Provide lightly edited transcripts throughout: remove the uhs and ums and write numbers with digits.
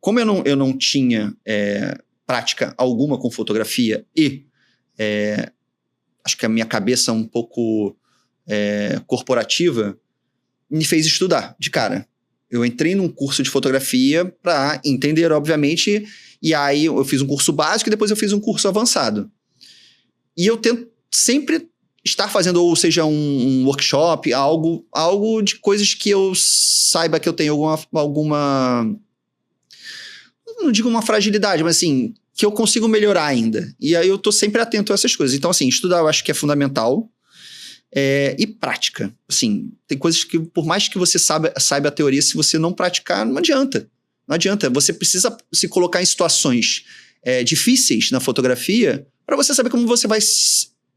como eu não tinha prática alguma com fotografia e acho que a minha cabeça um pouco corporativa me fez estudar de cara. Eu entrei num curso de fotografia para entender, obviamente, e aí eu fiz um curso básico e depois eu fiz um curso avançado. E eu tento sempre estar fazendo, ou seja, um workshop, algo de coisas que eu saiba que eu tenho alguma não digo uma fragilidade, mas assim, que eu consigo melhorar ainda. E aí eu tô sempre atento a essas coisas. Então, assim, estudar eu acho que é fundamental. E prática. Assim, tem coisas que, por mais que você saiba a teoria, se você não praticar, não adianta. Não adianta. Você precisa se colocar em situações difíceis na fotografia para você saber como você vai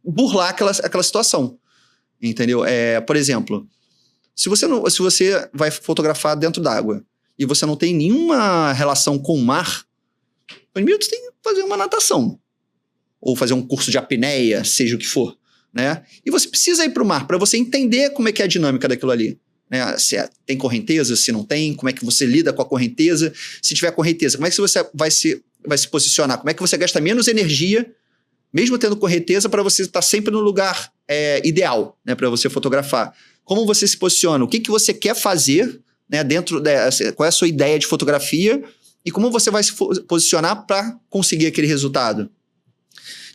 burlar aquela situação. Entendeu? Por exemplo, se você vai fotografar dentro d'água e você não tem nenhuma relação com o mar, primeiro você tem que fazer uma natação. Ou fazer um curso de apneia, seja o que for. Né? E você precisa ir para o mar para você entender como é que é a dinâmica daquilo ali. Né? Se tem correnteza, se não tem, como é que você lida com a correnteza. Se tiver correnteza, como é que você vai se posicionar? Como é que você gasta menos energia, mesmo tendo correnteza, para você estar sempre no lugar ideal, né? Para você fotografar. Como você se posiciona? O que você quer fazer, né? Qual é a sua ideia de fotografia e como você vai se posicionar para conseguir aquele resultado.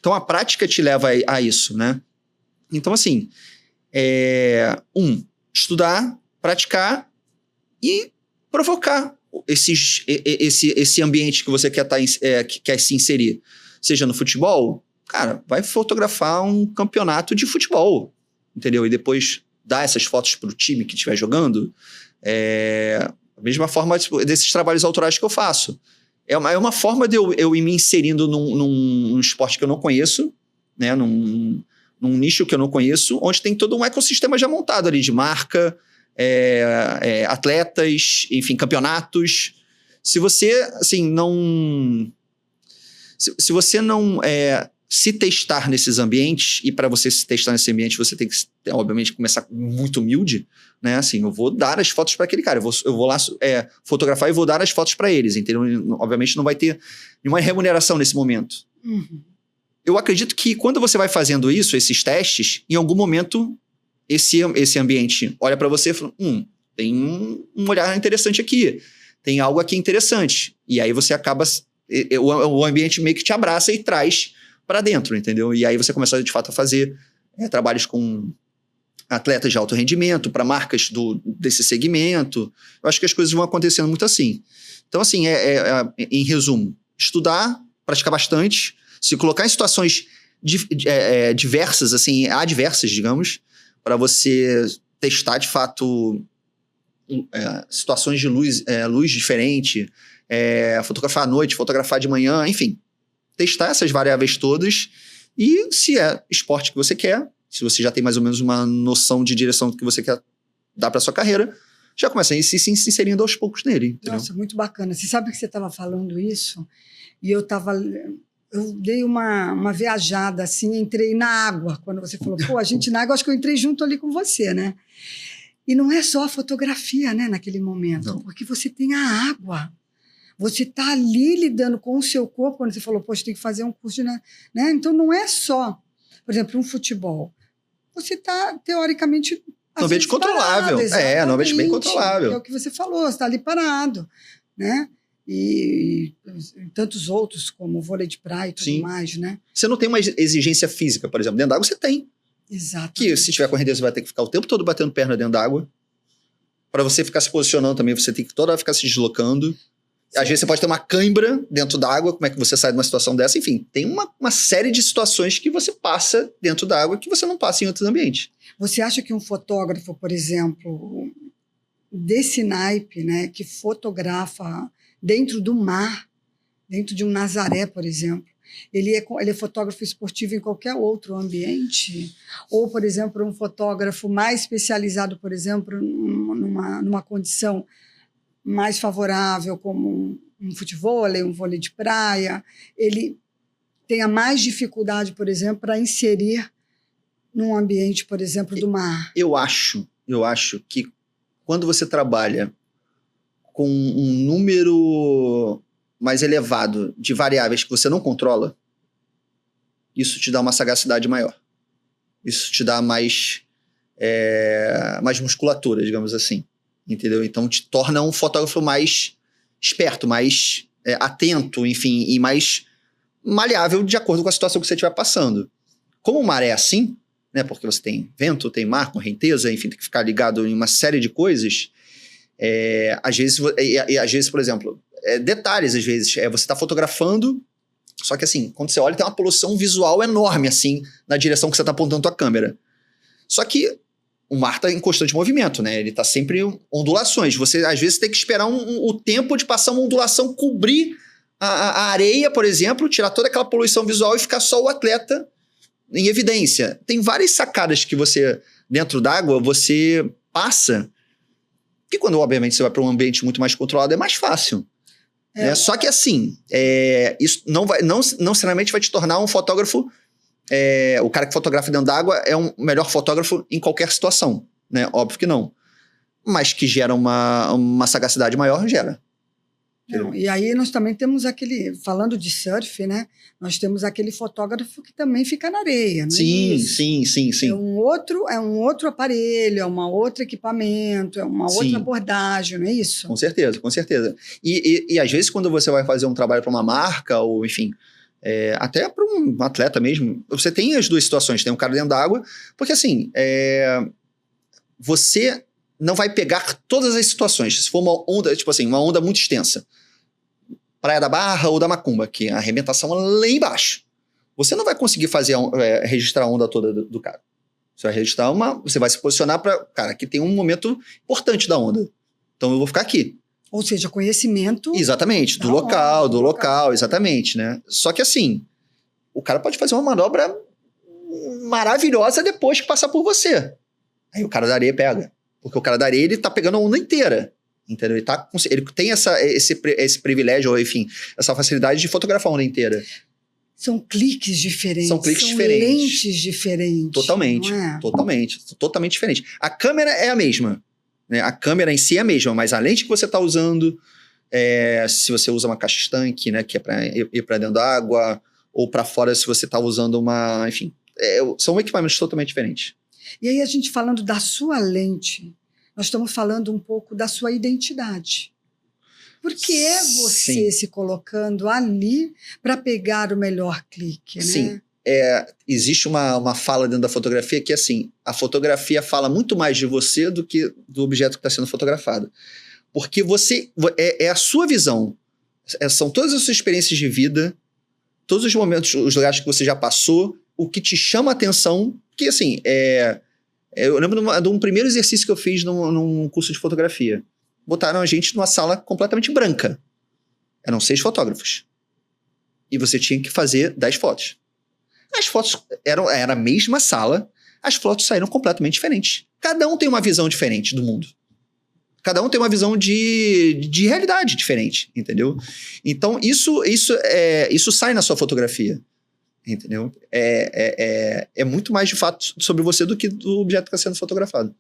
Então, a prática te leva a isso, né? Então, assim, estudar, praticar e provocar esse ambiente que você quer se inserir. Seja no futebol, cara, vai fotografar um campeonato de futebol, entendeu? E depois dar essas fotos para o time que estiver jogando. A mesma forma desses trabalhos autorais que eu faço. É uma forma de eu ir me inserindo num esporte que eu não conheço, né? Num nicho que eu não conheço, onde tem todo um ecossistema já montado ali de marca, atletas, enfim, campeonatos. Se você, assim, não... Se você não se testar nesses ambientes, e para você se testar nesse ambiente, você tem que, obviamente, começar muito humilde, né? Assim, eu vou dar as fotos para aquele cara, eu vou lá fotografar e vou dar as fotos para eles, entendeu? Obviamente não vai ter nenhuma remuneração nesse momento. Uhum. Eu acredito que quando você vai fazendo isso, esses testes, em algum momento esse ambiente olha para você e fala, tem um olhar interessante aqui, tem algo aqui interessante. E aí você acaba... O ambiente meio que te abraça e traz para dentro, entendeu? E aí você começa, de fato, a fazer trabalhos com atletas de alto rendimento, para marcas desse segmento. Eu acho que as coisas vão acontecendo muito assim. Então, assim, em resumo, estudar, praticar bastante, se colocar em situações diversas, assim, adversas, digamos, para você testar, de fato, situações de luz diferente, fotografar à noite, fotografar de manhã, enfim. Testar essas variáveis todas e se é esporte que você quer, se você já tem mais ou menos uma noção de direção que você quer dar para sua carreira, já começa a ir se inserindo aos poucos nele. Entendeu? Nossa, muito bacana. Você sabe que você estava falando isso e eu dei uma viajada assim, entrei na água, quando você falou, a gente na água, acho que eu entrei junto ali com você, né? E não é só a fotografia, né, naquele momento, não. Porque você tem a água. Você está ali lidando com o seu corpo, quando você falou, poxa, tem que fazer um curso, né? Então, não é só, por exemplo, um futebol. Você está, teoricamente... No ambiente controlável. No ambiente bem controlável. É o que você falou, você está ali parado, né? E tantos outros, como vôlei de praia e tudo mais, né? Você não tem uma exigência física, por exemplo. Dentro d'água você tem. Exato. Que se tiver correnteza, você vai ter que ficar o tempo todo batendo perna dentro d'água. Para você ficar se posicionando também, você tem que toda hora ficar se deslocando. Às vezes você pode ter uma cãibra dentro d'água, como é que você sai de uma situação dessa? Enfim, tem uma série de situações que você passa dentro d'água que você não passa em outros ambientes. Você acha que um fotógrafo, por exemplo, desse naipe, né, que fotografa dentro do mar, dentro de um Nazaré, por exemplo, ele é fotógrafo esportivo em qualquer outro ambiente? Ou, por exemplo, um fotógrafo mais especializado, por exemplo, numa condição mais favorável, como um futevôlei, um vôlei de praia, ele tenha mais dificuldade, por exemplo, para inserir num ambiente, por exemplo, do mar? Eu acho que quando você trabalha com um número mais elevado de variáveis que você não controla, isso te dá uma sagacidade maior. Isso te dá mais musculatura, digamos assim. Entendeu? Então te torna um fotógrafo mais esperto, mais atento, enfim, e mais maleável de acordo com a situação que você estiver passando. Como o mar é assim, né, porque você tem vento, tem mar, correnteza, enfim, tem que ficar ligado em uma série de coisas, às vezes, por exemplo, detalhes, às vezes, você está fotografando, só que assim, quando você olha, tem uma poluição visual enorme, assim, na direção que você está apontando a tua câmera. Só que o mar está em constante movimento, né? Ele está sempre em ondulações. Você, às vezes, tem que esperar o tempo de passar uma ondulação, cobrir a areia, por exemplo, tirar toda aquela poluição visual e ficar só o atleta em evidência. Tem várias sacadas que você, dentro d'água, você passa, que quando, obviamente, você vai para um ambiente muito mais controlado, é mais fácil. Né? Só que, assim, isso não necessariamente vai te tornar um fotógrafo. O cara que fotografa dentro d'água é um melhor fotógrafo em qualquer situação, né? Óbvio que não. Mas que gera uma sagacidade maior, gera. Não, e aí nós também temos falando de surf, né? Nós temos aquele fotógrafo que também fica na areia, não é isso? Sim. É um outro aparelho, é um outro equipamento, é uma outra abordagem, não é isso? Com certeza, com certeza. E às vezes quando você vai fazer um trabalho para uma marca, ou enfim, até para um atleta mesmo, você tem as duas situações, tem um cara dentro d'água, porque assim, você não vai pegar todas as situações. Se for uma onda, tipo assim, uma onda muito extensa, Praia da Barra ou da Macumba, que a arrebentação é lá embaixo, você não vai conseguir registrar a onda toda do cara. Você vai registrar você vai se posicionar para, cara, aqui tem um momento importante da onda, então eu vou ficar aqui. Ou seja, conhecimento... Exatamente, do local, exatamente, né? Só que assim, o cara pode fazer uma manobra maravilhosa depois que passar por você. Aí o cara da areia pega. Porque o cara da areia, ele tá pegando a onda inteira. Entendeu? Ele tem esse privilégio, ou enfim, essa facilidade de fotografar a onda inteira. São cliques diferentes. São lentes diferentes. Totalmente diferente. A câmera é a mesma. Né? A câmera em si é a mesma, mas a lente que você está usando, se você usa uma caixa estanque, né, que é para ir para dentro da água, ou para fora se você está usando uma... Enfim, são equipamentos totalmente diferentes. E aí a gente falando da sua lente, nós estamos falando um pouco da sua identidade. Porque é você se colocando ali para pegar o melhor clique, né? Sim. Existe uma fala dentro da fotografia que, assim, a fotografia fala muito mais de você do que do objeto que está sendo fotografado. Porque é a sua visão. São todas as suas experiências de vida, todos os momentos, os lugares que você já passou, o que te chama a atenção, que, assim, eu lembro de um primeiro exercício que eu fiz num curso de fotografia. Botaram a gente numa sala completamente branca. Eram 6 fotógrafos. E você tinha que fazer 10 fotos. As fotos era a mesma sala, as fotos saíram completamente diferentes. Cada um tem uma visão diferente do mundo. Cada um tem uma visão de realidade diferente, entendeu? Então, isso sai na sua fotografia, entendeu? É muito mais, de fato, sobre você do que do objeto que está sendo fotografado.